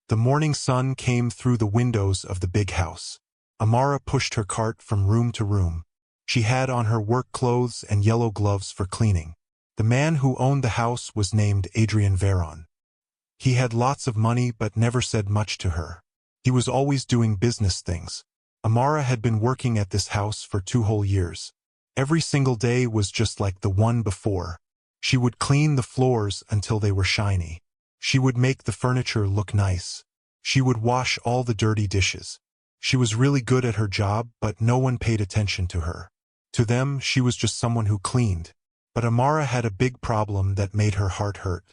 The morning sun came through the windows of the big house. Amara pushed her cart from room to room. She had on her work clothes and yellow gloves for cleaning. The man who owned the house was named Adrian Veron. He had lots of money but never said much to her. He was always doing business things. Amara had been working at this house for 2 whole years. Every single day was just like the one before. She would clean the floors until they were shiny. She would make the furniture look nice. She would wash all the dirty dishes. She was really good at her job, but no one paid attention to her. To them, she was just someone who cleaned. But Amara had a big problem that made her heart hurt.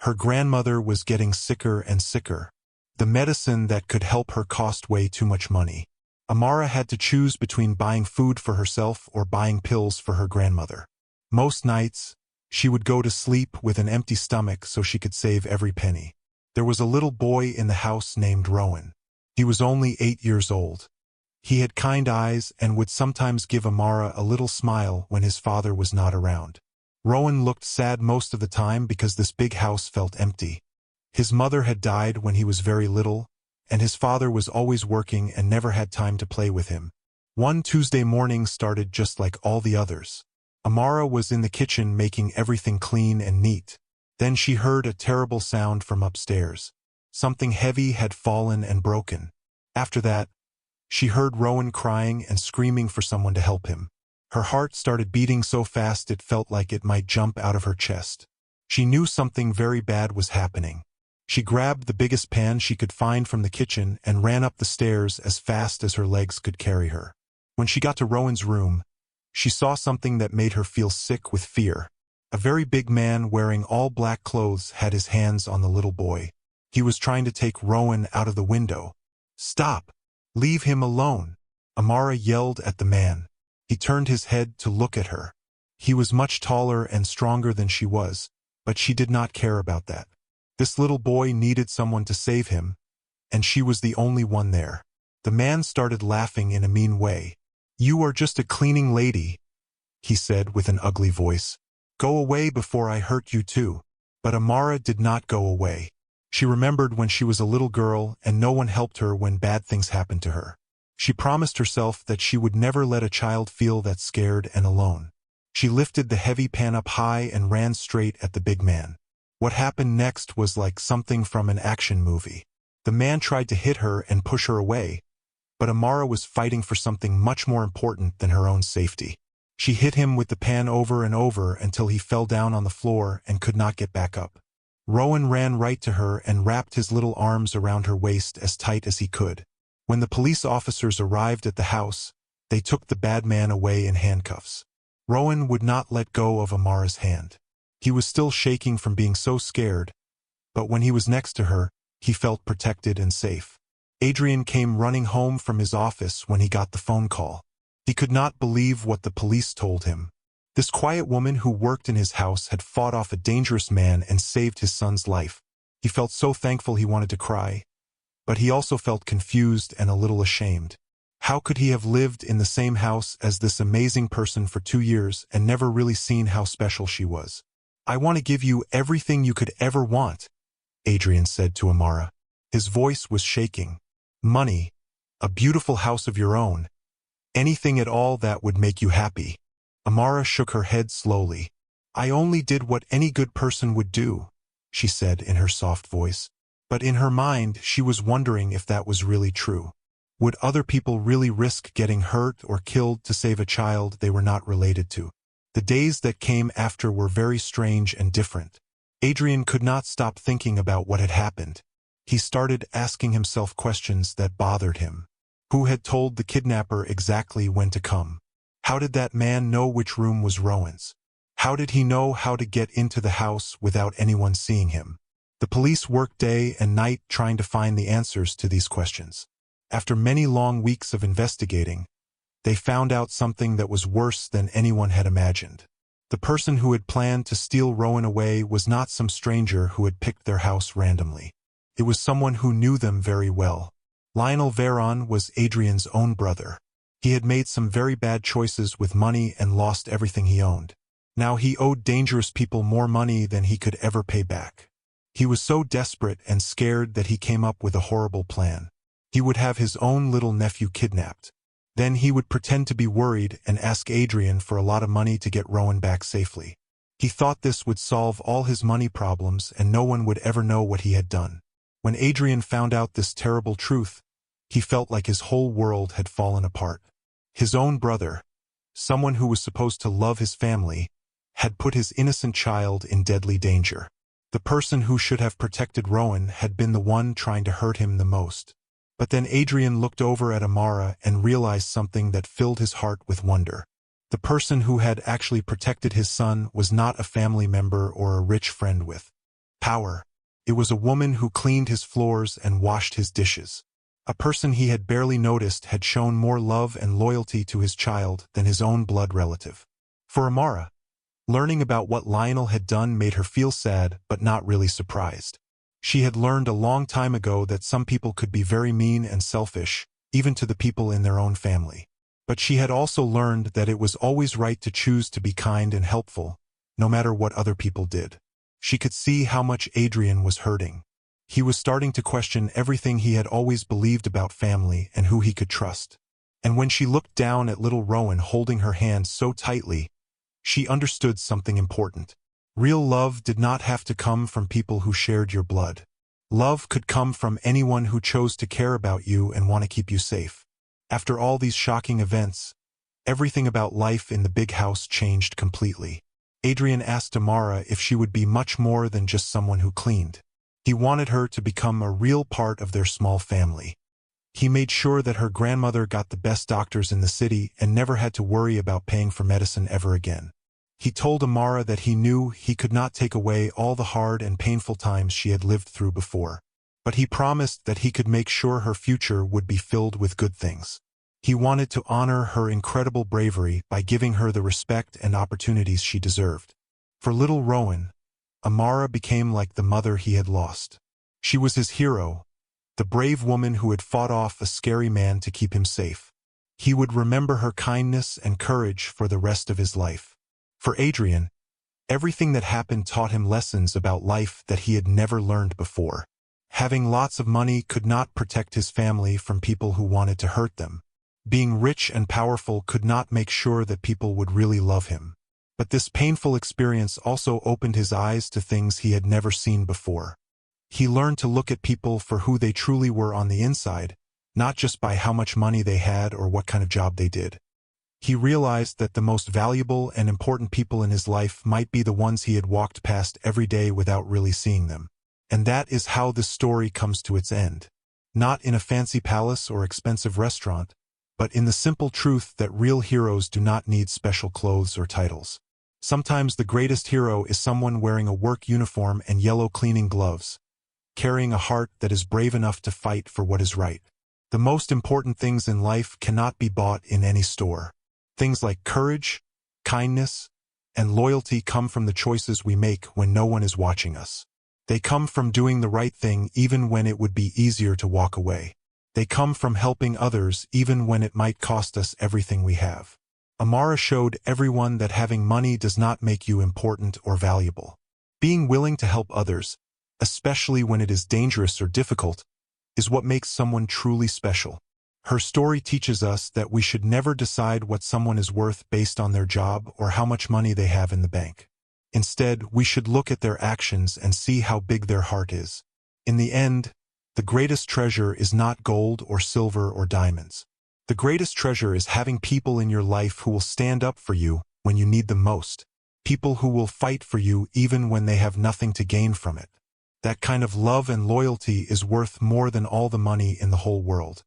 Her grandmother was getting sicker and sicker. The medicine that could help her cost way too much money. Amara had to choose between buying food for herself or buying pills for her grandmother. Most nights, she would go to sleep with an empty stomach so she could save every penny. There was a little boy in the house named Rowan. He was only 8 years old. He had kind eyes and would sometimes give Amara a little smile when his father was not around. Rowan looked sad most of the time because this big house felt empty. His mother had died when he was very little, and his father was always working and never had time to play with him. One Tuesday morning started just like all the others. Amara was in the kitchen making everything clean and neat. Then she heard a terrible sound from upstairs. Something heavy had fallen and broken. After that, she heard Rowan crying and screaming for someone to help him. Her heart started beating so fast it felt like it might jump out of her chest. She knew something very bad was happening. She grabbed the biggest pan she could find from the kitchen and ran up the stairs as fast as her legs could carry her. When she got to Rowan's room, she saw something that made her feel sick with fear. A very big man wearing all black clothes had his hands on the little boy. He was trying to take Rowan out of the window. "Stop! Leave him alone!" Amara yelled at the man. He turned his head to look at her. He was much taller and stronger than she was, but she did not care about that. This little boy needed someone to save him, and she was the only one there. The man started laughing in a mean way. "You are just a cleaning lady," he said with an ugly voice. "Go away before I hurt you too." But Amara did not go away. She remembered when she was a little girl and no one helped her when bad things happened to her. She promised herself that she would never let a child feel that scared and alone. She lifted the heavy pan up high and ran straight at the big man. What happened next was like something from an action movie. The man tried to hit her and push her away, but Amara was fighting for something much more important than her own safety. She hit him with the pan over and over until he fell down on the floor and could not get back up. Rowan ran right to her and wrapped his little arms around her waist as tight as he could. When the police officers arrived at the house, they took the bad man away in handcuffs. Rowan would not let go of Amara's hand. He was still shaking from being so scared, but when he was next to her, he felt protected and safe. Adrian came running home from his office when he got the phone call. He could not believe what the police told him. This quiet woman who worked in his house had fought off a dangerous man and saved his son's life. He felt so thankful he wanted to cry, but he also felt confused and a little ashamed. How could he have lived in the same house as this amazing person for 2 years and never really seen how special she was? "I want to give you everything you could ever want," Adrian said to Amara. His voice was shaking. "Money, a beautiful house of your own, anything at all that would make you happy." Amara shook her head slowly. "I only did what any good person would do," she said in her soft voice. But in her mind, she was wondering if that was really true. Would other people really risk getting hurt or killed to save a child they were not related to? The days that came after were very strange and different. Adrian could not stop thinking about what had happened. He started asking himself questions that bothered him. Who had told the kidnapper exactly when to come? How did that man know which room was Rowan's? How did he know how to get into the house without anyone seeing him? The police worked day and night trying to find the answers to these questions. After many long weeks of investigating, they found out something that was worse than anyone had imagined. The person who had planned to steal Rowan away was not some stranger who had picked their house randomly. It was someone who knew them very well. Lionel Veron was Adrian's own brother. He had made some very bad choices with money and lost everything he owned. Now he owed dangerous people more money than he could ever pay back. He was so desperate and scared that he came up with a horrible plan. He would have his own little nephew kidnapped. Then he would pretend to be worried and ask Adrian for a lot of money to get Rowan back safely. He thought this would solve all his money problems and no one would ever know what he had done. When Adrian found out this terrible truth, he felt like his whole world had fallen apart. His own brother, someone who was supposed to love his family, had put his innocent child in deadly danger. The person who should have protected Rowan had been the one trying to hurt him the most. But then Adrian looked over at Amara and realized something that filled his heart with wonder. The person who had actually protected his son was not a family member or a rich friend with power. It was a woman who cleaned his floors and washed his dishes. A person he had barely noticed had shown more love and loyalty to his child than his own blood relative. For Amara, learning about what Lionel had done made her feel sad but not really surprised. She had learned a long time ago that some people could be very mean and selfish, even to the people in their own family. But she had also learned that it was always right to choose to be kind and helpful, no matter what other people did. She could see how much Adrian was hurting. He was starting to question everything he had always believed about family and who he could trust. And when she looked down at little Rowan holding her hand so tightly, she understood something important. Real love did not have to come from people who shared your blood. Love could come from anyone who chose to care about you and want to keep you safe. After all these shocking events, everything about life in the big house changed completely. Adrian asked Amara if she would be much more than just someone who cleaned. He wanted her to become a real part of their small family. He made sure that her grandmother got the best doctors in the city and never had to worry about paying for medicine ever again. He told Amara that he knew he could not take away all the hard and painful times she had lived through before. But he promised that he could make sure her future would be filled with good things. He wanted to honor her incredible bravery by giving her the respect and opportunities she deserved. For little Rowan, Amara became like the mother he had lost. She was his hero, the brave woman who had fought off a scary man to keep him safe. He would remember her kindness and courage for the rest of his life. For Adrian, everything that happened taught him lessons about life that he had never learned before. Having lots of money could not protect his family from people who wanted to hurt them. Being rich and powerful could not make sure that people would really love him. But this painful experience also opened his eyes to things he had never seen before. He learned to look at people for who they truly were on the inside, not just by how much money they had or what kind of job they did. He realized that the most valuable and important people in his life might be the ones he had walked past every day without really seeing them. And that is how this story comes to its end. Not in a fancy palace or expensive restaurant, but in the simple truth that real heroes do not need special clothes or titles. Sometimes the greatest hero is someone wearing a work uniform and yellow cleaning gloves, carrying a heart that is brave enough to fight for what is right. The most important things in life cannot be bought in any store. Things like courage, kindness, and loyalty come from the choices we make when no one is watching us. They come from doing the right thing even when it would be easier to walk away. They come from helping others even when it might cost us everything we have. Amara showed everyone that having money does not make you important or valuable. Being willing to help others, especially when it is dangerous or difficult, is what makes someone truly special. Her story teaches us that we should never decide what someone is worth based on their job or how much money they have in the bank. Instead, we should look at their actions and see how big their heart is. In the end, the greatest treasure is not gold or silver or diamonds. The greatest treasure is having people in your life who will stand up for you when you need them most. People who will fight for you even when they have nothing to gain from it. That kind of love and loyalty is worth more than all the money in the whole world.